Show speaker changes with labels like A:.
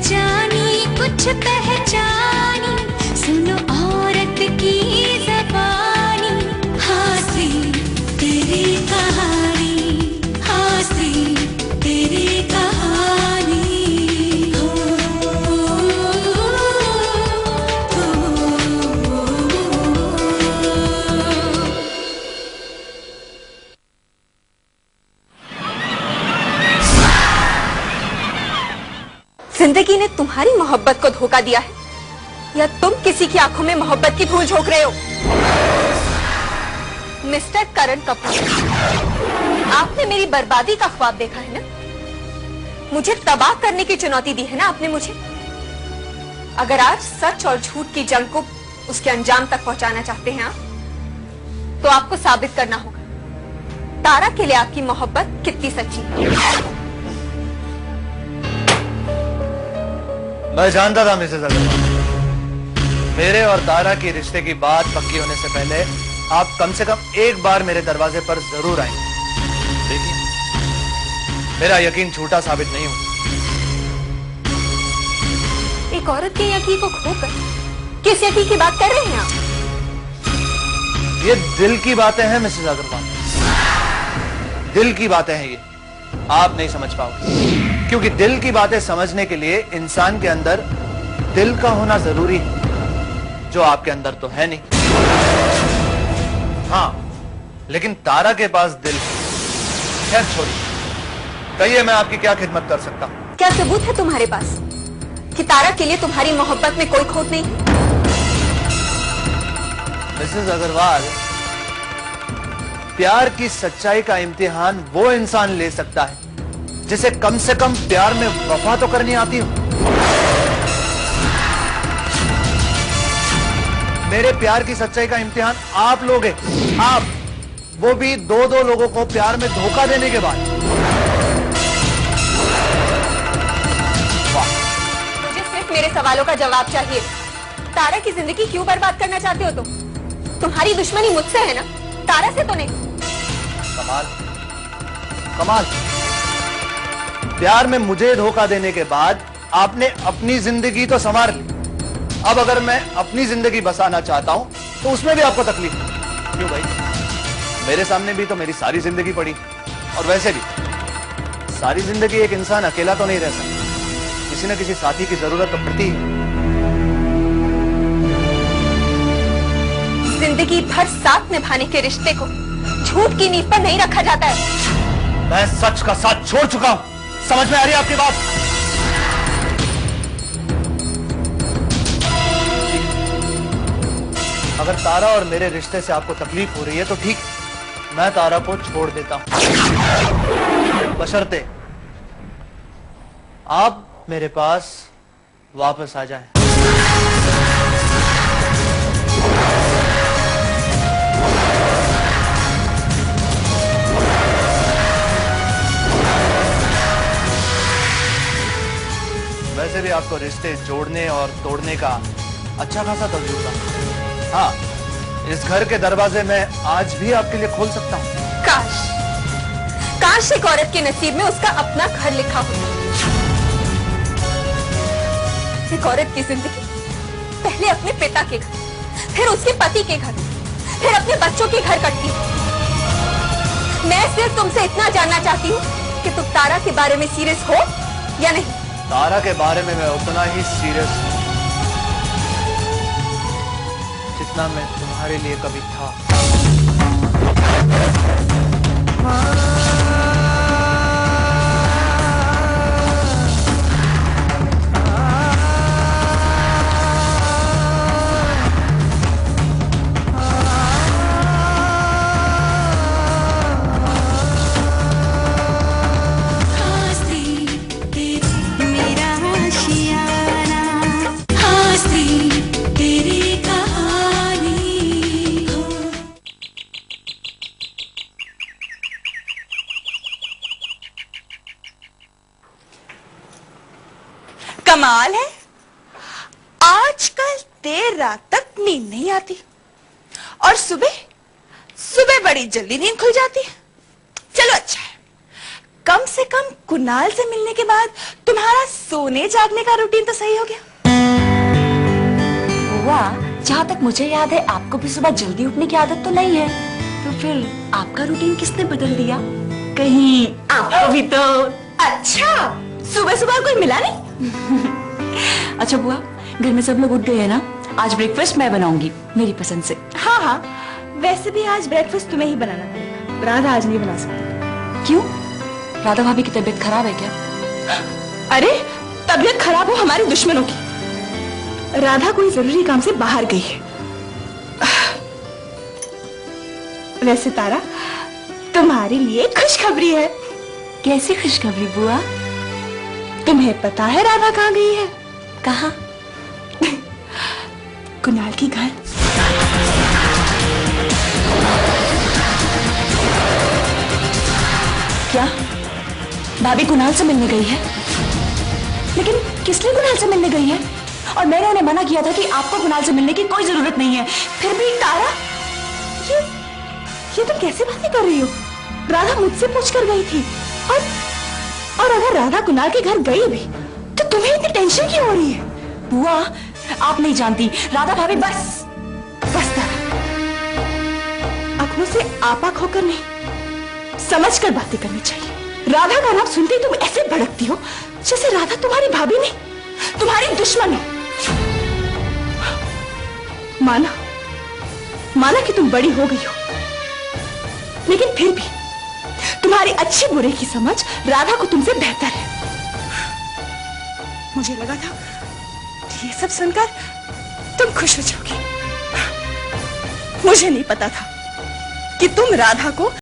A: जानी कुछ पहचानी, सुनो औरत की ज़बानी, हासी तेरी कहानी, हासी तेरी कहानी।
B: जिंदगी ने तुम्हारी मोहब्बत को धोखा दिया है या तुम किसी की आंखों में मोहब्बत की धूल झोंक रहे हो? मिस्टर करण कपूर, आपने मेरी बर्बादी का ख्वाब देखा है ना? मुझे तबाह करने की चुनौती दी है ना आपने मुझे? अगर आज सच और झूठ की जंग को उसके अंजाम तक पहुंचाना चाहते हैं आप, तो आपको साबित करना होगा तारा के लिए आपकी मोहब्बत कितनी सच्ची है।
C: मैं जानता था मिसेस अग्रवाल, मेरे और तारा की रिश्ते की बात पक्की होने से पहले आप कम से कम एक बार मेरे दरवाजे पर जरूर आएंगे। देखिए, मेरा यकीन झूठा साबित नहीं हुआ।
B: एक औरत के यकीन को खोकर किस यकीन की बात कर रहे हैं आप?
C: ये दिल की बातें हैं मिसेस अग्रवाल, दिल की बातें हैं ये। आप नहीं समझ पाओगे, क्योंकि दिल की बातें समझने के लिए इंसान के अंदर दिल का होना जरूरी है, जो आपके अंदर तो है नहीं। हाँ, लेकिन तारा के पास दिल है। खैर छोड़िए, कहिए मैं आपकी क्या खिदमत कर सकता हूं?
B: क्या सबूत है तुम्हारे पास कि तारा के लिए तुम्हारी मोहब्बत में कोई खोट नहीं है?
C: मिसेस अग्रवाल, प्यार की सच्चाई का इम्तिहान वो इंसान ले सकता है जिसे कम से कम प्यार में वफा तो करनी आती हो। मेरे प्यार की सच्चाई का इम्तिहान आप लोगे, आप, वो भी दो दो लोगों को प्यार में धोखा देने के बाद।
B: मुझे सिर्फ मेरे सवालों का जवाब चाहिए। तारा की जिंदगी क्यों बर्बाद करना चाहते हो तुम? तुम्हारी दुश्मनी मुझसे है ना, तारा से तो नहीं।
C: कमाल, कमाल। प्यार में मुझे धोखा देने के बाद आपने अपनी जिंदगी तो संवार ली, अब अगर मैं अपनी जिंदगी बसाना चाहता हूं तो उसमें भी आपको तकलीफ। क्यों भाई, मेरे सामने भी तो मेरी सारी जिंदगी पड़ी, और वैसे भी सारी जिंदगी एक इंसान अकेला तो नहीं रह सकता, किसी न किसी साथी की जरूरत तो पड़ती है।
B: जिंदगी भर साथ निभाने के रिश्ते को झूठ की नींव पर नहीं रखा जाता है।
C: मैं सच का साथ छोड़ चुका हूं, समझ में आ रही है आपकी बात? अगर तारा और मेरे रिश्ते से आपको तकलीफ हो रही है तो ठीक, मैं तारा को छोड़ देता हूं, बशर्ते आप मेरे पास वापस आ जाएं। वैसे भी आपको रिश्ते जोड़ने और तोड़ने का अच्छा खासा तजुर्बा। हाँ, इस घर के दरवाजे मैं आज भी आपके लिए खोल सकता हूँ।
B: काश, काश एक औरत के नसीब में उसका अपना घर लिखा होता। एक औरत की जिंदगी पहले अपने पिता के घर, फिर उसके पति के घर, फिर अपने बच्चों के घर कटती है। मैं सिर्फ तुमसे इतना जानना चाहती हूँ कि तुम तारा के बारे में सीरियस हो या नहीं।
C: तारा के बारे में मैं उतना ही सीरियस हूं जितना मैं तुम्हारे लिए कभी था।
D: कमाल है, आजकल देर रात तक नींद नहीं आती और सुबह सुबह बड़ी जल्दी नींद खुल जाती है। चलो अच्छा है, कम से कम कुणाल से मिलने के बाद तुम्हारा सोने जागने का रूटीन तो सही हो गया।
E: बुआ, जहाँ तक मुझे याद है आपको भी सुबह जल्दी उठने की आदत तो नहीं है, तो फिर आपका रूटीन किसने बदल दिया? कहीं आपको भी तो।
D: अच्छा, सुबह सुबह कोई मिला नहीं?
E: अच्छा बुआ, घर में सब लोग उठ गए हैं ना? आज ब्रेकफास्ट मैं बनाऊंगी मेरी पसंद से।
D: हाँ हाँ, वैसे भी आज ब्रेकफास्ट तुम्हें ही बनाना पड़ेगा, राधा आज नहीं बना सकती।
E: क्यों? राधा भाभी की तबीयत खराब है क्या?
D: अरे तबीयत खराब हो हमारी दुश्मनों की। राधा कोई जरूरी काम से बाहर गई है। वैसे तारा, तुम्हारे लिए खुशखबरी है।
E: कैसी खुशखबरी बुआ?
D: तुम्हें पता है राधा कहाँ गई है?
E: कहाँ?
D: कुणाल की घर।
E: क्या भाभी कुणाल से मिलने गई है? लेकिन किस लिए कुणाल से मिलने गई है? और मैंने उन्हें मना किया था कि आपको कुणाल से मिलने की कोई जरूरत नहीं है, फिर भी।
D: तारा, ये तुम कैसे बातें कर रही हो? राधा मुझसे पूछकर गई थी, और अगर राधा कुणाल के घर गई भी तो तुम्हें इतनी टेंशन क्यों हो रही है?
E: बुआ, आप नहीं जानती, राधा भाभी।
D: बस तारा, आंखों से आपाक होकर नहीं, समझकर बातें करनी चाहिए। राधा का नाम सुनते ही तुम ऐसे भड़कती हो जैसे राधा तुम्हारी भाभी नहीं, तुम्हारी दुश्मन है। माना कि तुम बड़ी हो गई हो, लेकिन फिर भी तुम्हारी अच्छी बुरे की समझ राधा को तुमसे बेहतर है। मुझे लगा था ये सब सुनकर तुम खुश हो जाओगी। मुझे नहीं पता था कि तुम राधा को